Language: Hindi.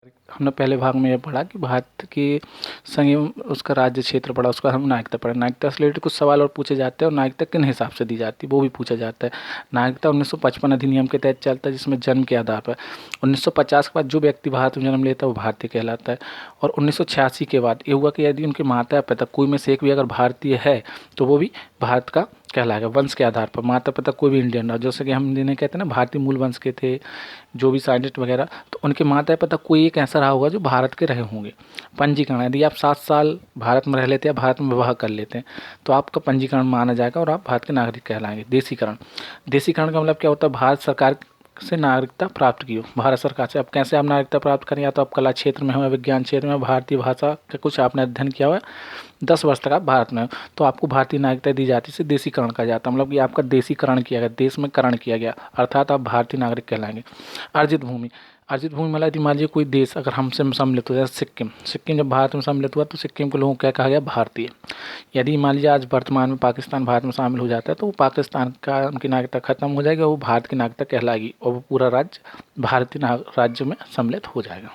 हमने पहले भाग में ये पढ़ा कि भारत के संघ उसका राज्य क्षेत्र पढ़ा, उसका हम नागरिकता पढ़ा। नागरिकता से रिलेटेड कुछ सवाल और पूछे जाते हैं और नागरिकता किन हिसाब से दी जाती है वो भी पूछा जाता है। नागरिकता 1955 अधिनियम के तहत चलता है, जिसमें जन्म के आधार पर 1950 के बाद जो व्यक्ति भारत में जन्म लेता है वो भारतीय कहलाता है। और 1986 के बाद ये हुआ कि यदि उनके माता पिता कोई में से एक भी अगर भारतीय है तो वो भी भारत का कहलाएगा वंश के आधार पर। माता पिता कोई भी इंडियन रहा, जैसे कि हम जिन्हें कहते हैं ना भारतीय मूल वंश के थे, जो भी साइंटिस्ट वगैरह, तो उनके माता पिता कोई एक ऐसा रहा होगा जो भारत के रहे होंगे। पंजीकरण, यदि आप 7 साल भारत में रह लेते हैं, भारत में विवाह कर लेते हैं, तो आपका पंजीकरण माना जाएगा और आप भारत के नागरिक कहलाएंगे। देशीकरण, देशीकरण का मतलब क्या होता है? भारत सरकार से नागरिकता प्राप्त की हो, भारत सरकार से। अब कैसे आप नागरिकता प्राप्त करें? या तो आप कला क्षेत्र में हो या विज्ञान क्षेत्र में, भारतीय भाषा का कुछ आपने अध्ययन किया हुआ है, 10 वर्ष तक आप भारत में हो, तो आपको भारतीय नागरिकता दी जाती है। इसे देशीकरण कहा जाता है, मतलब कि आपका देशीकरण किया गया, देश में करण किया गया, अर्थात आप भारतीय नागरिक कहलाएंगे। अर्जित भूमि, अर्जित भूमि मतलब यदि मान लीजिए कोई देश अगर हमसे सम्मिलित हो, जैसे सिक्किम, सिक्किम जब भारत में सम्मिलित हुआ तो सिक्किम के लोगों को क्या कहा गया? भारतीय। यदि मान लीजिए आज वर्तमान में पाकिस्तान भारत में शामिल हो जाता है तो वो पाकिस्तान का उनकी नागरिकता खत्म हो जाएगी और वो भारत की नागरिकता कहलाएगी और वो पूरा राज्य भारतीय राज्य में सम्मिलित हो जाएगा।